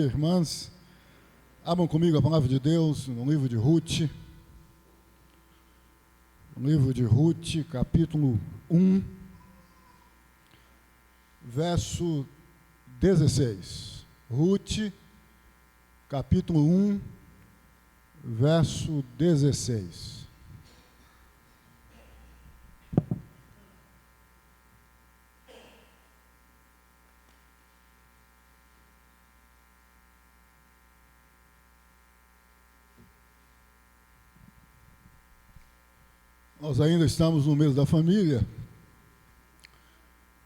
Irmãs, abram comigo a palavra de Deus no livro de Ruth. No livro de Ruth, capítulo 1, verso 16. Ruth, capítulo 1, verso 16. Nós ainda estamos no mês da família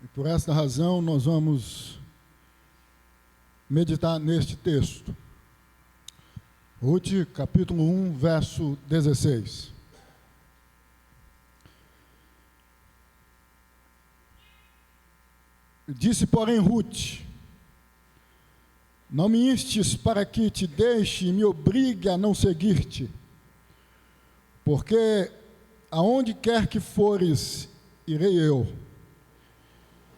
e por esta razão nós vamos meditar neste texto. Ruth, capítulo 1, verso 16. Disse, porém, Ruth: não me instes para que te deixe e me obrigue a não seguir-te, porque aonde quer que fores, irei eu,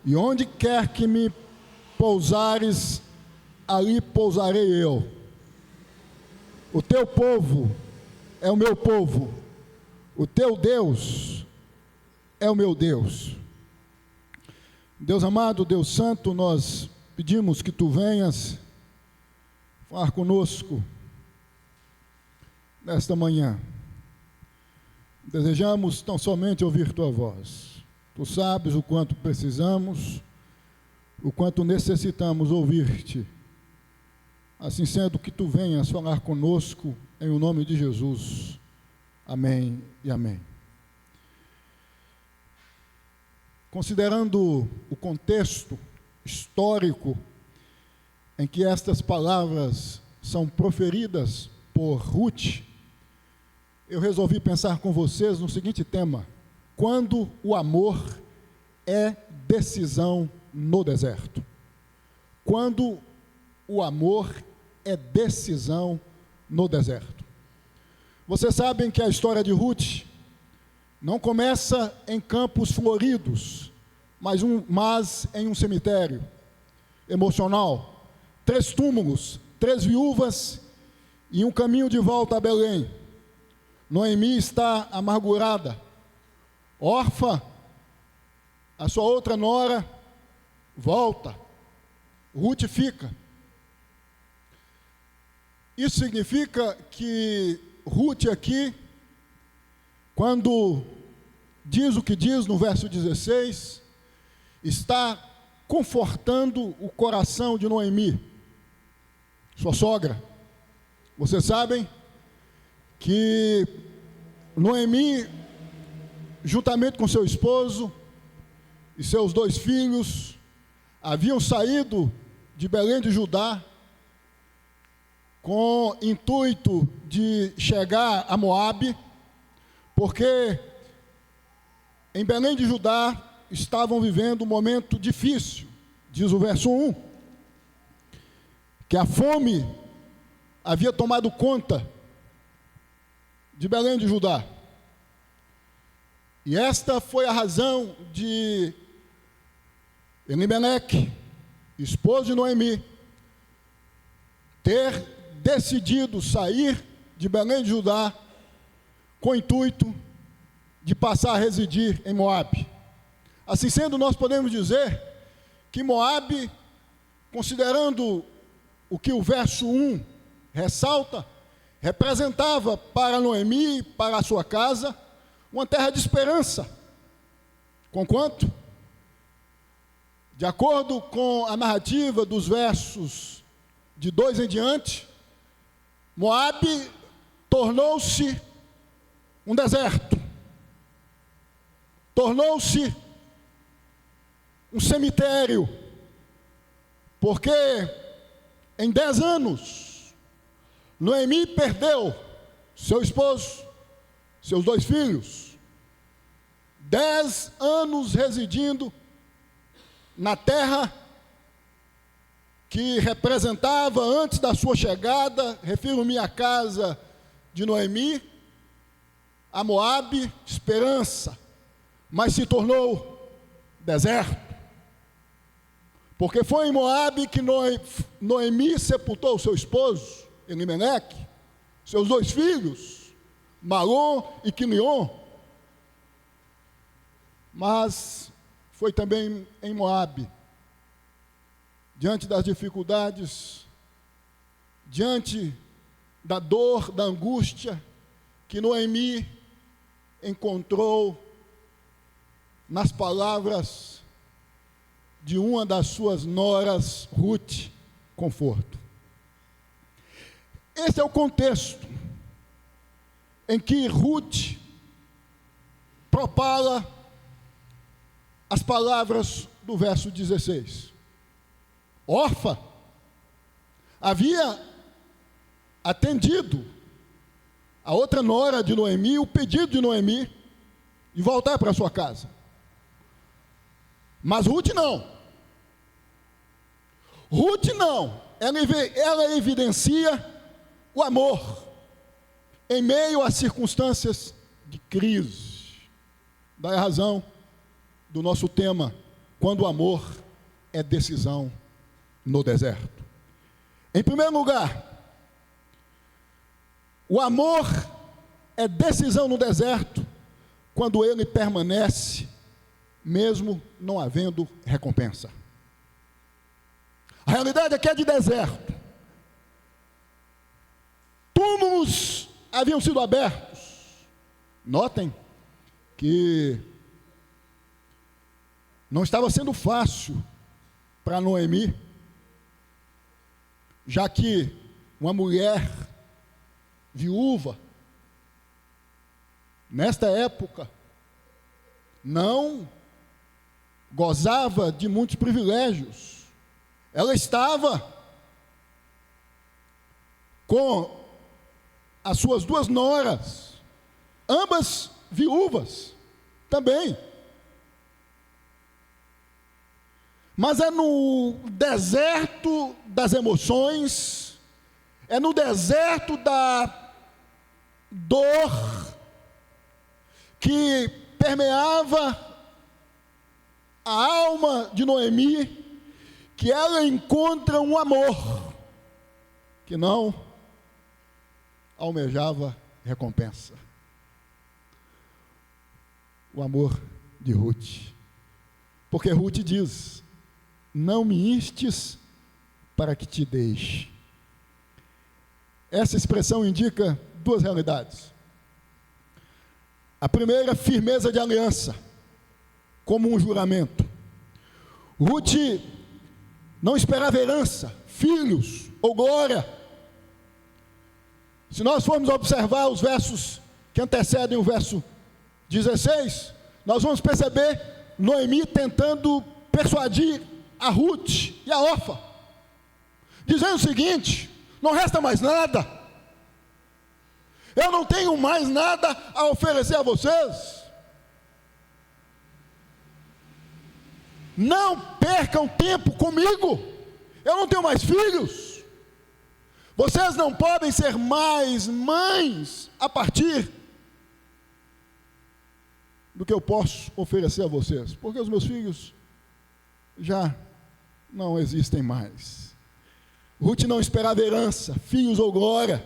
e onde quer que me pousares, ali pousarei eu. O teu povo é o meu povo, o teu Deus é o meu Deus. Deus amado, Deus santo, nós pedimos que tu venhas falar conosco nesta manhã. Desejamos tão somente ouvir tua voz. Tu sabes o quanto precisamos, o quanto necessitamos ouvir-te. Assim sendo, que tu venhas falar conosco, em o nome de Jesus. Amém e amém. Considerando o contexto histórico em que estas palavras são proferidas por Ruth, eu resolvi pensar com vocês no seguinte tema: quando o amor é decisão no deserto. Quando o amor é decisão no deserto. Vocês sabem que a história de Ruth não começa em campos floridos, mas em um cemitério emocional. 3 túmulos, 3 viúvas e um caminho de volta a Belém. Noemi está amargurada, órfã, a sua outra nora volta, Ruth fica. Isso significa que Ruth aqui, quando diz o que diz no verso 16, está confortando o coração de Noemi, sua sogra. Vocês sabem que Noemi, juntamente com seu esposo e seus 2 filhos, haviam saído de Belém de Judá com intuito de chegar a Moabe, porque em Belém de Judá estavam vivendo um momento difícil. Diz o verso 1, que a fome havia tomado conta de Belém de Judá. E esta foi a razão de Elimeleque, esposo de Noemi, ter decidido sair de Belém de Judá com o intuito de passar a residir em Moabe. Assim sendo, nós podemos dizer que Moabe, considerando o que o verso 1 ressalta, representava para Noemi, para a sua casa, uma terra de esperança. Conquanto, de acordo com a narrativa dos versos de 2 em diante, Moabe tornou-se um deserto, tornou-se um cemitério, porque em 10 anos, Noemi perdeu seu esposo, seus 2 filhos, 10 anos residindo na terra que representava, antes da sua chegada, refiro-me à casa de Noemi, a Moabe, esperança, mas se tornou deserto. Porque foi em Moabe que Noemi sepultou seu esposo, Elimeleque, seus 2 filhos, Malom e Quilion. Mas foi também em Moabe, diante das dificuldades, diante da dor, da angústia, que Noemi encontrou nas palavras de uma das suas noras, Ruth, conforto. Esse é o contexto em que Ruth propala as palavras do verso 16. Orfa havia atendido a outra nora de Noemi, o pedido de Noemi, de voltar para sua casa. Mas Ruth não. Ruth não. Ela evidencia o amor em meio às circunstâncias de crise. Daí a razão do nosso tema, quando o amor é decisão no deserto. Em primeiro lugar, o amor é decisão no deserto quando ele permanece, mesmo não havendo recompensa. A realidade aqui é de deserto. Túmulos haviam sido abertos. Notem que não estava sendo fácil para Noemi, já que uma mulher viúva, nesta época, não gozava de muitos privilégios. Ela estava com as suas 2 noras, ambas viúvas também. Mas é no deserto das emoções, é no deserto da dor que permeava a alma de Noemi, que ela encontra um amor que não almejava recompensa. O amor de Ruth. Porque Ruth diz: não me instes para que te deixe. Essa expressão indica 2 realidades. A primeira, firmeza de aliança, como um juramento. Ruth não esperava herança, filhos ou glória. Se nós formos observar os versos que antecedem o verso 16, nós vamos perceber Noemi tentando persuadir a Ruth e a Orfa, dizendo o seguinte: não resta mais nada, eu não tenho mais nada a oferecer a vocês, não percam tempo comigo, eu não tenho mais filhos, vocês não podem ser mais mães a partir do que eu posso oferecer a vocês, porque os meus filhos já não existem mais. Ruth não esperava herança, filhos ou glória.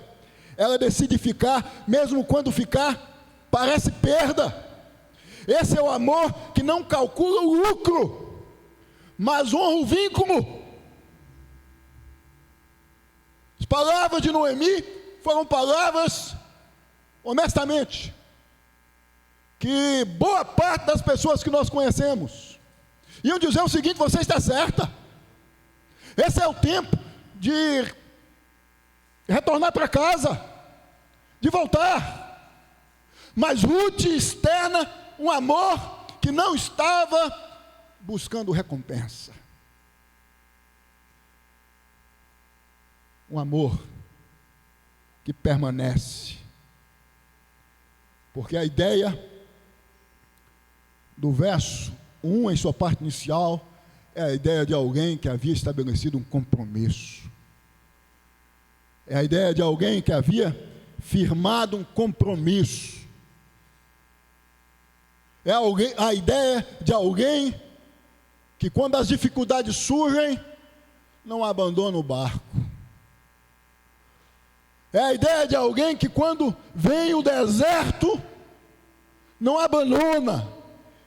Ela decide ficar, mesmo quando ficar, parece perda. Esse é o amor que não calcula o lucro, mas honra o vínculo. As palavras de Noemi foram palavras, honestamente, que boa parte das pessoas que nós conhecemos iam dizer o seguinte: você está certa, esse é o tempo de retornar para casa, de voltar. Mas Ruth externa um amor que não estava buscando recompensa, um amor que permanece, porque a ideia do verso 1, em sua parte inicial, é a ideia de alguém que havia estabelecido um compromisso. É a ideia de alguém que havia firmado um compromisso. É a ideia de alguém que quando as dificuldades surgem, não abandona o barco. É a ideia de alguém que quando vem o deserto, não abandona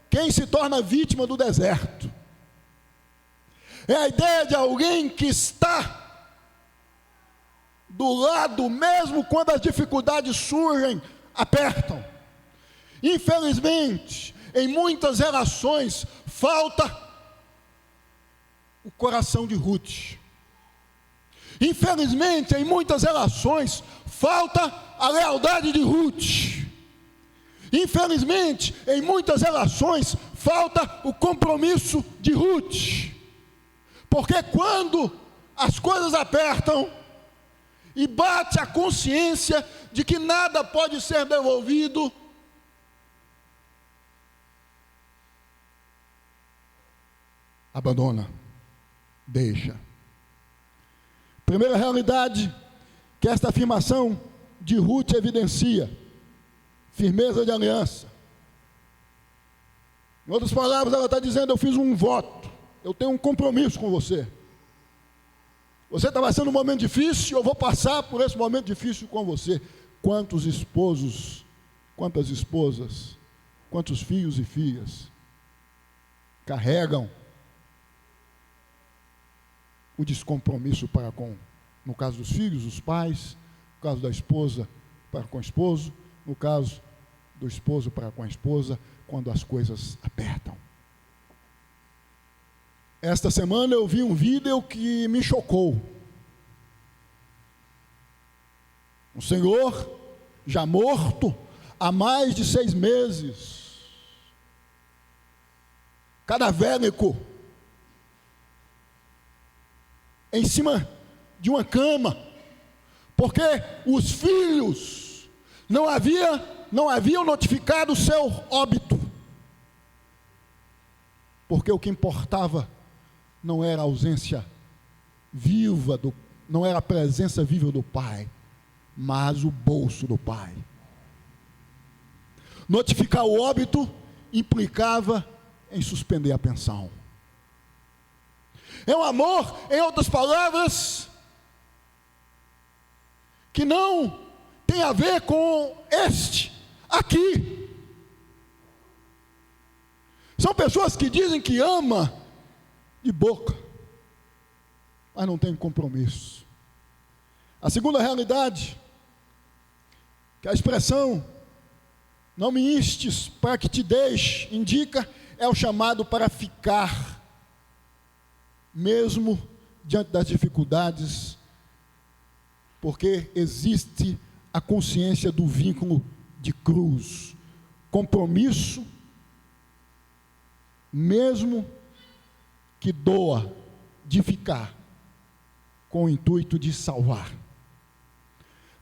quem se torna vítima do deserto. É a ideia de alguém que está do lado, mesmo quando as dificuldades surgem, apertam. Infelizmente, em muitas relações, falta o coração de Ruth. Infelizmente, em muitas relações, falta a lealdade de Ruth. Infelizmente, em muitas relações, falta o compromisso de Ruth. Porque quando as coisas apertam e bate a consciência de que nada pode ser devolvido, abandona, deixa. Primeira realidade que esta afirmação de Ruth evidencia: firmeza de aliança. Em outras palavras, ela está dizendo: eu fiz um voto, eu tenho um compromisso com você. Você está passando um momento difícil, eu vou passar por esse momento difícil com você. Quantos esposos, quantas esposas, quantos filhos e filhas carregam o descompromisso para com, no caso dos filhos, os pais, no caso da esposa para com o esposo, no caso do esposo para com a esposa, quando as coisas apertam. Esta semana eu vi um vídeo que me chocou. Um senhor já morto há mais de 6 meses, cadavérico, em cima de uma cama, porque os filhos não haviam notificado o seu óbito, porque o que importava não era a ausência viva não era a presença viva do pai, mas o bolso do pai. Notificar o óbito implicava em suspender a pensão. É um amor, em outras palavras, que não tem a ver com este aqui. São pessoas que dizem que ama de boca, mas não tem compromisso. A segunda realidade, que a expressão não me instes para que te deixe indica, é o chamado para ficar, mesmo diante das dificuldades, porque existe a consciência do vínculo de cruz, compromisso, mesmo que doa, de ficar, com o intuito de salvar.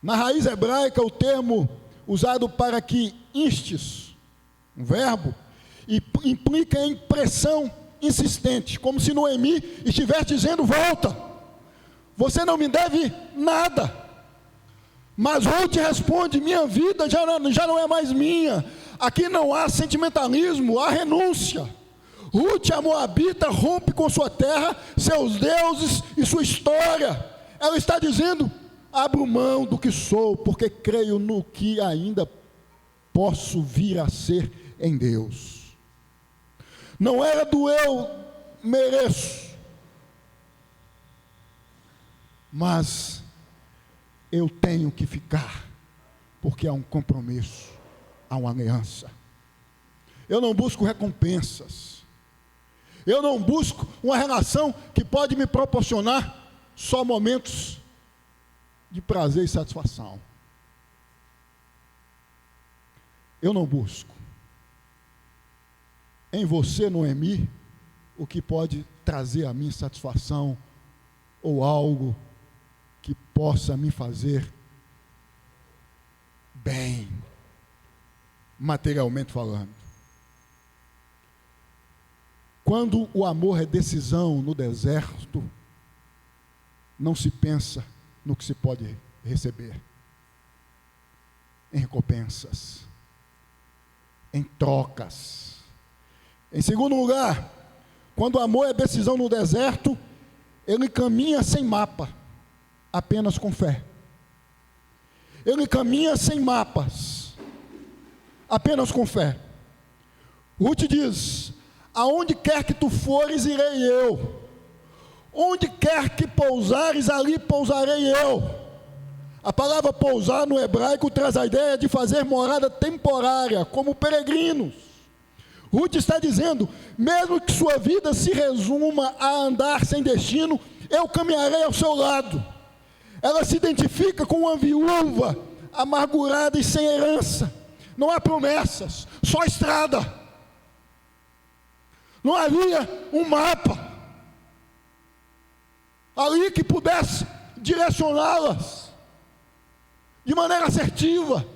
Na raiz hebraica, o termo usado para que instes, um verbo, implica em pressão insistente, como se Noemi estivesse dizendo: volta, você não me deve nada. Mas Ruth responde: minha vida já não é mais minha. Aqui não há sentimentalismo, há renúncia. Ruth, a moabita, rompe com sua terra, seus deuses e sua história. Ela está dizendo: abro mão do que sou, porque creio no que ainda posso vir a ser em Deus. Não era do eu mereço, mas eu tenho que ficar, porque há um compromisso, há uma aliança. Eu não busco recompensas, eu não busco uma relação que pode me proporcionar só momentos de prazer e satisfação. Eu não busco em você, Noemi, o que pode trazer a mim satisfação ou algo que possa me fazer bem, materialmente falando. Quando o amor é decisão no deserto, não se pensa no que se pode receber, em recompensas, em trocas. Em segundo lugar, Quando o amor é decisão no deserto, ele caminha sem mapa, apenas com fé. Ele caminha sem mapas, apenas com fé. Ruth diz: aonde quer que tu fores, irei eu. Onde quer que pousares, ali pousarei eu. A palavra pousar no hebraico traz a ideia de fazer morada temporária, como peregrinos. Ruth está dizendo: mesmo que sua vida se resuma a andar sem destino, eu caminharei ao seu lado. Ela se identifica com uma viúva amargurada e sem herança. Não há promessas, só estrada. Não havia um mapa ali que pudesse direcioná-las de maneira assertiva.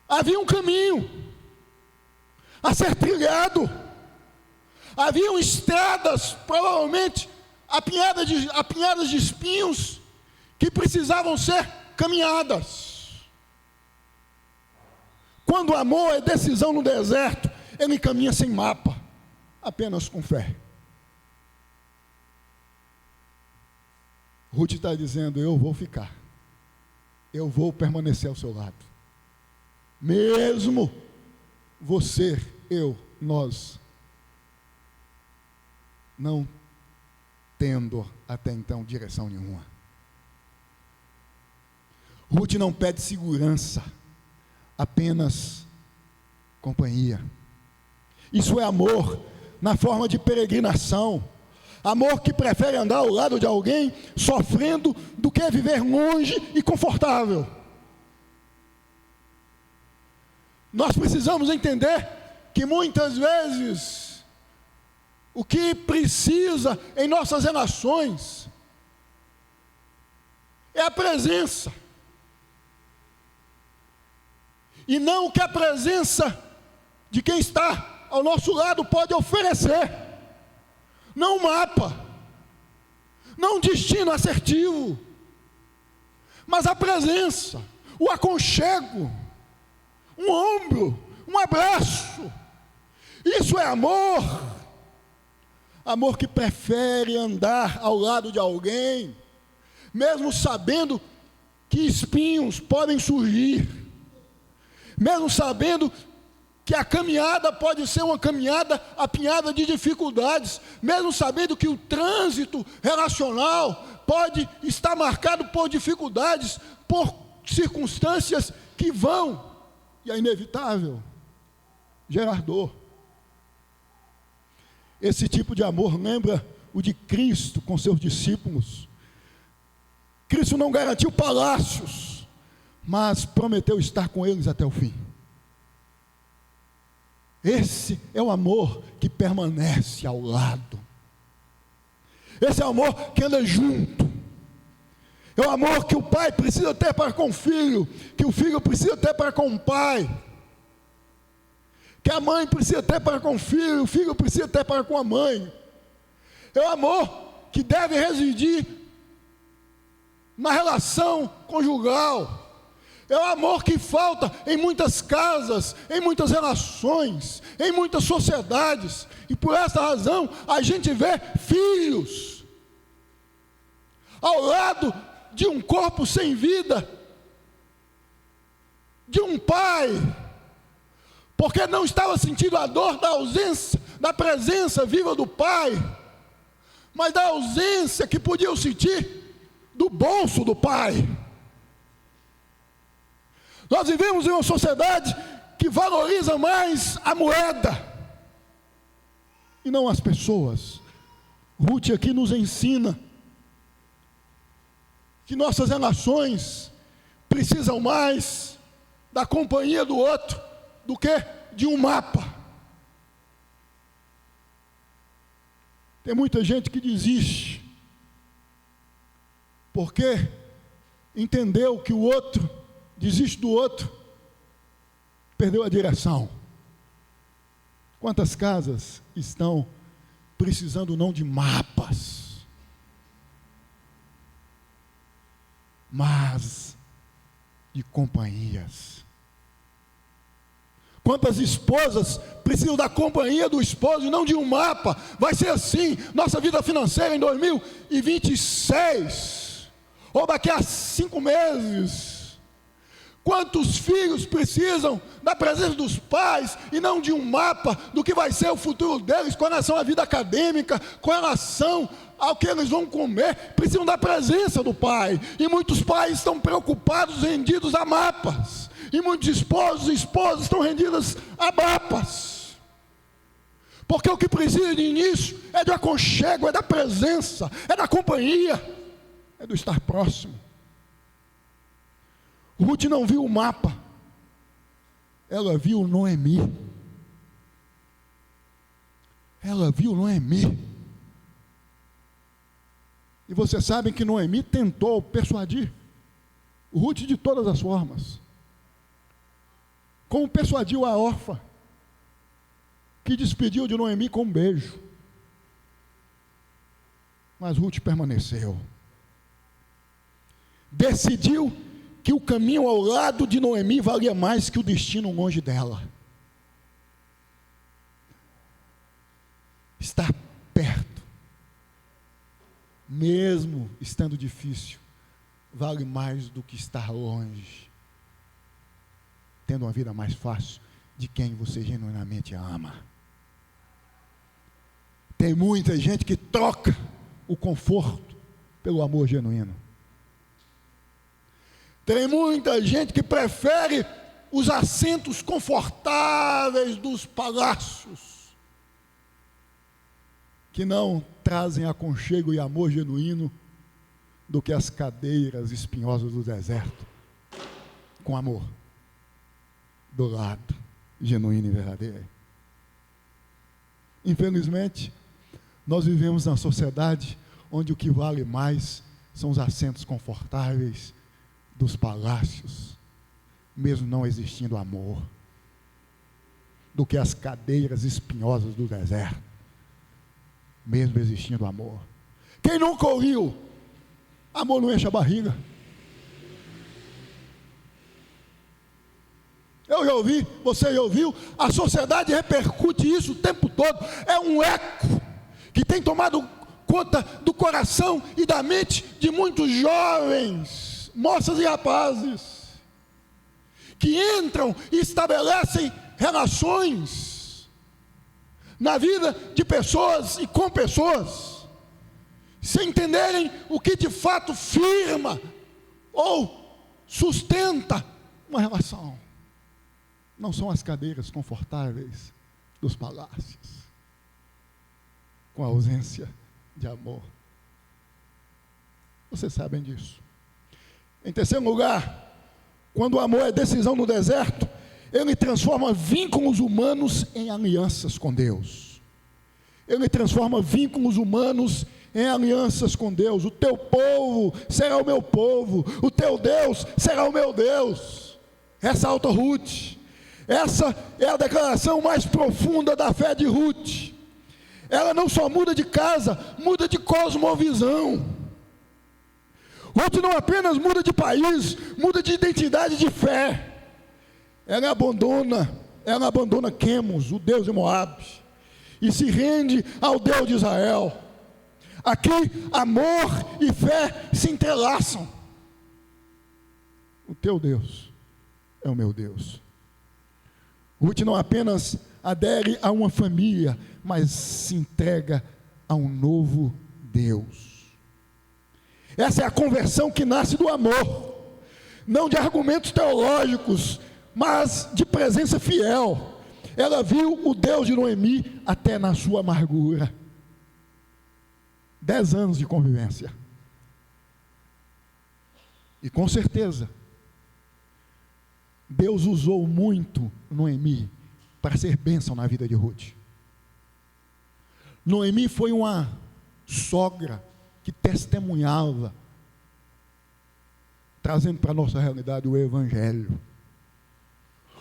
Havia um caminho a ser trilhado. Haviam estradas, provavelmente apinhadas de espinhos, que precisavam ser caminhadas. Quando o amor é decisão no deserto, ele caminha sem mapa, apenas com fé. Ruth está dizendo: eu vou ficar, eu vou permanecer ao seu lado, mesmo você, eu, nós, não tendo até então direção nenhuma. Ruth não pede segurança, apenas companhia. Isso é amor na forma de peregrinação. Amor que prefere andar ao lado de alguém sofrendo do que viver longe e confortável. Nós precisamos entender que muitas vezes o que precisa em nossas relações é a presença, e não o que a presença de quem está ao nosso lado pode oferecer. Não um mapa, não um destino assertivo, mas a presença, o aconchego, um ombro, um abraço. Isso é amor. Amor que prefere andar ao lado de alguém, mesmo sabendo que espinhos podem surgir, mesmo sabendo que a caminhada pode ser uma caminhada apinhada de dificuldades, mesmo sabendo que o trânsito relacional pode estar marcado por dificuldades, por circunstâncias que vão, e é inevitável, gerar dor. Esse tipo de amor lembra o de Cristo com seus discípulos. Cristo não garantiu palácios, mas prometeu estar com eles até o fim. Esse é o amor que permanece ao lado. Esse é o amor que anda junto. É o amor que o pai precisa ter para com o filho, que o filho precisa ter para com o pai, que a mãe precisa ter para com o filho precisa ter para com a mãe. É o amor que deve residir na relação conjugal. É o amor que falta em muitas casas, em muitas relações, em muitas sociedades. E por essa razão a gente vê filhos ao lado de um corpo sem vida, de um pai, porque não estava sentindo a dor da ausência, da presença viva do pai, mas da ausência que podiam sentir do bolso do pai. Nós vivemos em uma sociedade que valoriza mais a moeda e não as pessoas. Ruth aqui nos ensina que nossas relações precisam mais da companhia do outro do que de um mapa. Tem muita gente que desiste porque entendeu que o outro desiste do outro, perdeu a direção. Quantas casas estão precisando não de mapas, mas de companhias? Quantas esposas precisam da companhia do esposo e não de um mapa? Vai ser assim nossa vida financeira em 2026, ou daqui a 5 meses. Quantos filhos precisam da presença dos pais e não de um mapa do que vai ser o futuro deles com relação à vida acadêmica, com relação ao que eles vão comer? Precisam da presença do pai. E muitos pais estão preocupados, rendidos a mapas. E muitos esposos e esposas estão rendidas a mapas. Porque o que precisa de início é de aconchego, é da presença, é da companhia, é do estar próximo. Ruth não viu o mapa, ela viu Noemi. Ela viu Noemi. E vocês sabem que Noemi tentou persuadir Ruth de todas as formas. Como persuadiu a órfã, que despediu de Noemi com um beijo. Mas Ruth permaneceu. Decidiu que o caminho ao lado de Noemi valia mais que o destino longe dela. Estar perto, mesmo estando difícil, vale mais do que estar longe, tendo uma vida mais fácil de quem você genuinamente ama. Tem muita gente que troca o conforto pelo amor genuíno. Tem muita gente que prefere os assentos confortáveis dos palácios, que não trazem aconchego e amor genuíno, do que as cadeiras espinhosas do deserto, com amor, do lado, genuíno e verdadeiro. Infelizmente, nós vivemos na sociedade onde o que vale mais são os assentos confortáveis dos palácios, mesmo não existindo amor, do que as cadeiras espinhosas do deserto, mesmo existindo amor. Quem nunca ouviu? Amor não enche a barriga. Eu já ouvi, você já ouviu, a sociedade repercute isso o tempo todo. É um eco que tem tomado conta do coração e da mente de muitos jovens, moças e rapazes, que entram e estabelecem relações na vida de pessoas e com pessoas, sem entenderem o que de fato firma ou sustenta uma relação. Não são as cadeiras confortáveis dos palácios, com a ausência de amor. Vocês sabem disso. Em terceiro lugar, quando o amor é decisão no deserto, ele transforma vínculos humanos em alianças com Deus. Ele transforma vínculos humanos em alianças com Deus. O teu povo será o meu povo, o teu Deus será o meu Deus. Ressalta Ruth. Essa é a declaração mais profunda da fé de Ruth. Ela não só muda de casa, muda de cosmovisão. Ruth não apenas muda de país, muda de identidade de fé. Ela abandona Quemos, o Deus de Moabe, e se rende ao Deus de Israel. Aqui, amor e fé se entrelaçam. O teu Deus é o meu Deus. Ruth não apenas adere a uma família, mas se entrega a um novo Deus. Essa é a conversão que nasce do amor, não de argumentos teológicos, mas de presença fiel. Ela viu o Deus de Noemi até na sua amargura. 10 anos de convivência. E com certeza, Deus usou muito Noemi para ser bênção na vida de Ruth. Noemi foi uma sogra que testemunhava, trazendo para a nossa realidade o Evangelho.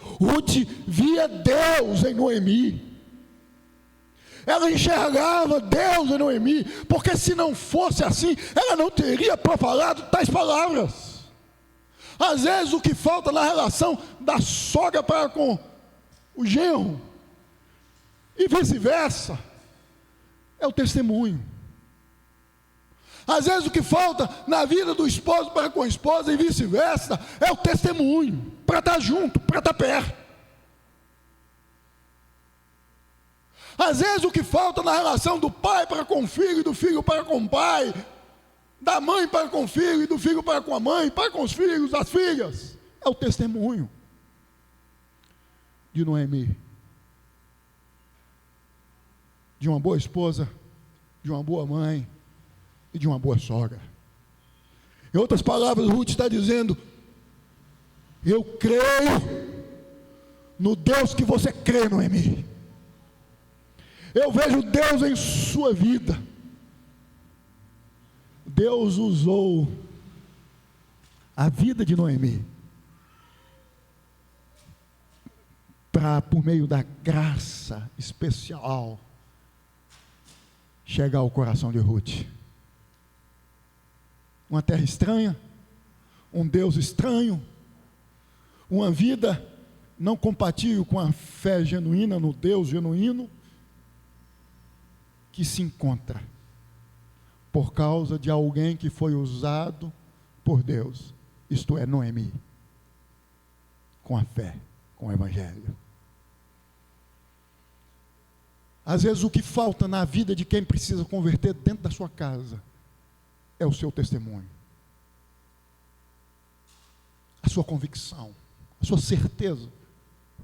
Ruth via Deus em Noemi. Ela enxergava Deus em Noemi, porque se não fosse assim, ela não teria profalado tais palavras. Às vezes o que falta na relação da sogra para com o genro, e vice-versa, é o testemunho. Às vezes o que falta na vida do esposo para com a esposa e vice-versa é o testemunho, para estar junto, para estar perto. Às vezes o que falta na relação do pai para com o filho, e do filho para com o pai, da mãe para com o filho, e do filho para com a mãe, para com os filhos, as filhas, é o testemunho de Noemi, de uma boa esposa, de uma boa mãe e de uma boa sogra. Em outras palavras, Ruth está dizendo: eu creio no Deus que você crê, Noemi. Eu vejo Deus em sua vida. Deus usou a vida de Noemi para, por meio da graça especial, chegar ao coração de Ruth. Uma terra estranha, um Deus estranho, uma vida não compatível com a fé genuína no Deus genuíno, que se encontra por causa de alguém que foi usado por Deus, isto é, Noemi, com a fé, com o Evangelho. Às vezes o que falta na vida de quem precisa converter dentro da sua casa é o seu testemunho, a sua convicção, a sua certeza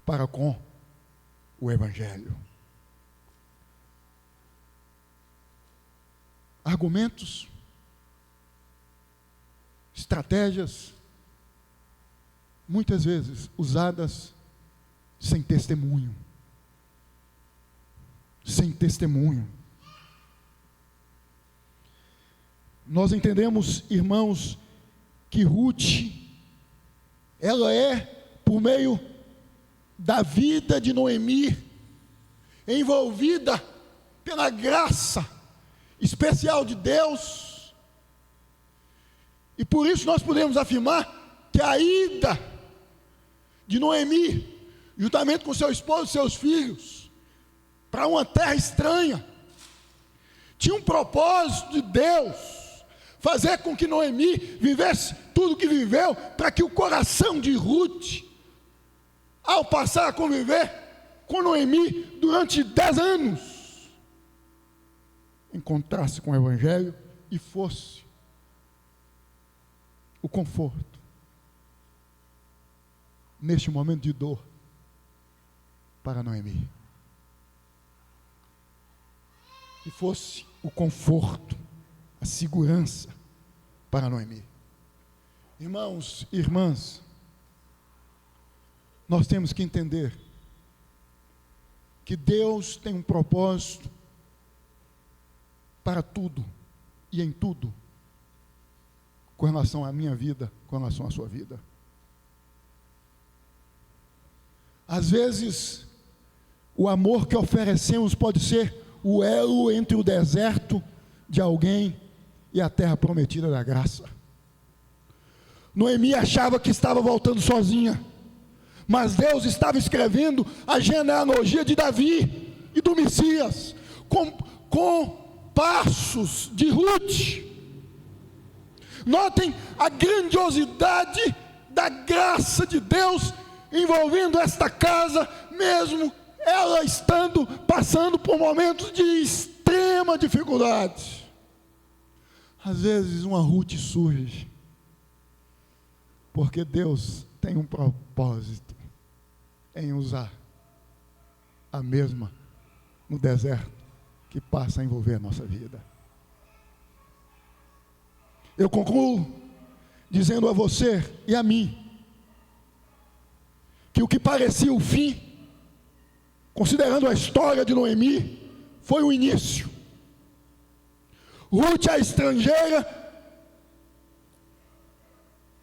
para com o Evangelho. Argumentos, estratégias, muitas vezes usadas sem testemunho. Sem testemunho. Nós entendemos, irmãos, que Ruth, ela é, por meio da vida de Noemi, envolvida pela graça especial de Deus, e por isso nós podemos afirmar que a ida de Noemi, juntamente com seu esposo e seus filhos, para uma terra estranha, tinha um propósito de Deus, fazer com que Noemi vivesse tudo o que viveu, para que o coração de Ruth, ao passar a conviver com Noemi durante 10 anos, encontrasse com o Evangelho e fosse o conforto neste momento de dor para Noemi, e fosse o conforto, a segurança para Noemi. Irmãos e irmãs, nós temos que entender que Deus tem um propósito para tudo e em tudo, com relação à minha vida, com relação à sua vida. Às vezes, o amor que oferecemos pode ser o elo entre o deserto de alguém e a terra prometida da graça. Noemi achava que estava voltando sozinha, mas Deus estava escrevendo a genealogia de Davi e do Messias, com passos de Ruth. Notem a grandiosidade da graça de Deus envolvendo esta casa, mesmo ela passando por momentos de extrema dificuldade. Às vezes uma Ruth surge, porque Deus tem um propósito em usar a mesma no deserto que passa a envolver a nossa vida. Eu concluo dizendo a você e a mim que o que parecia o fim, considerando a história de Noemi, foi o início. Ruth, a estrangeira,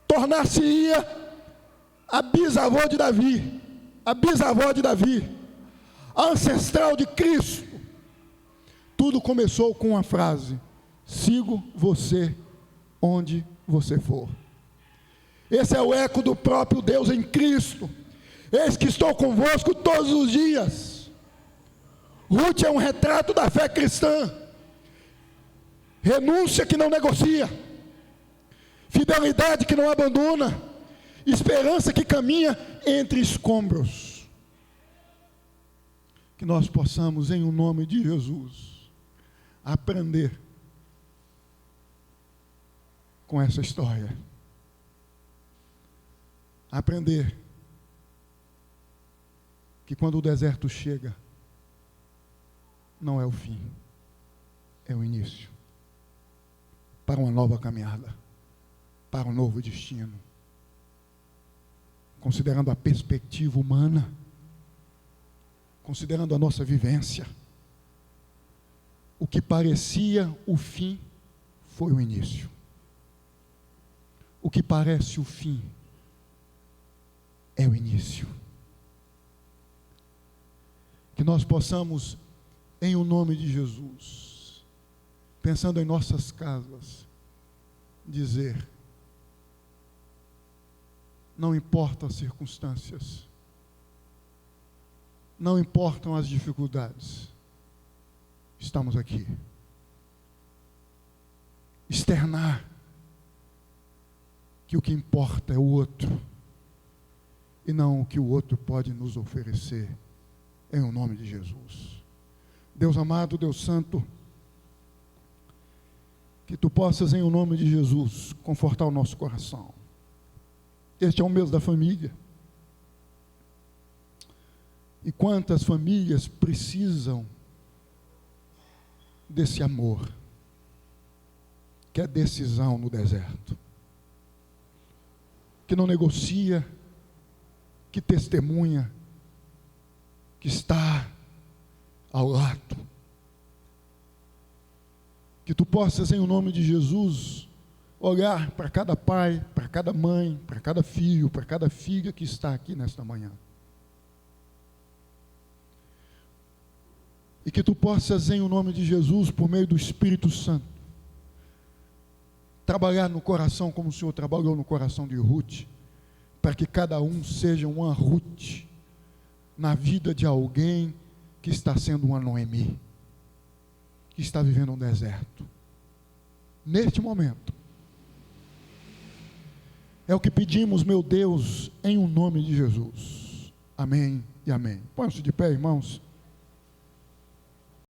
tornar-se-ia a bisavó de Davi, a ancestral de Cristo. Tudo começou com uma frase: sigo você onde você for. Esse é o eco do próprio Deus em Cristo, eis que estou convosco todos os dias. Ruth é um retrato da fé cristã. Renúncia que não negocia, fidelidade que não abandona, esperança que caminha entre escombros. Que nós possamos, em o nome de Jesus, aprender com essa história. Aprender que quando o deserto chega, não é o fim, é o início para uma nova caminhada, para um novo destino. Considerando a perspectiva humana, considerando a nossa vivência, o que parecia o fim foi o início. O que parece o fim é o início. Que nós possamos, em o nome de Jesus, pensando em nossas casas, dizer: não importam as circunstâncias, não importam as dificuldades, estamos aqui. Externar que o que importa é o outro, e não o que o outro pode nos oferecer, em o nome de Jesus. Deus amado, Deus santo, que tu possas, em o nome de Jesus, confortar o nosso coração. Este é o mês da família. E quantas famílias precisam desse amor, que é decisão no deserto, que não negocia, que testemunha, que está ao lado. Que tu possas, em o nome de Jesus, olhar para cada pai, para cada mãe, para cada filho, para cada filha que está aqui nesta manhã. E que tu possas, em o nome de Jesus, por meio do Espírito Santo, trabalhar no coração como o Senhor trabalhou no coração de Ruth, para que cada um seja uma Ruth na vida de alguém que está sendo uma Noemi, que está vivendo um deserto. Neste momento, é o que pedimos, meu Deus, em o nome de Jesus. Amém e amém. Põe-se de pé, irmãos.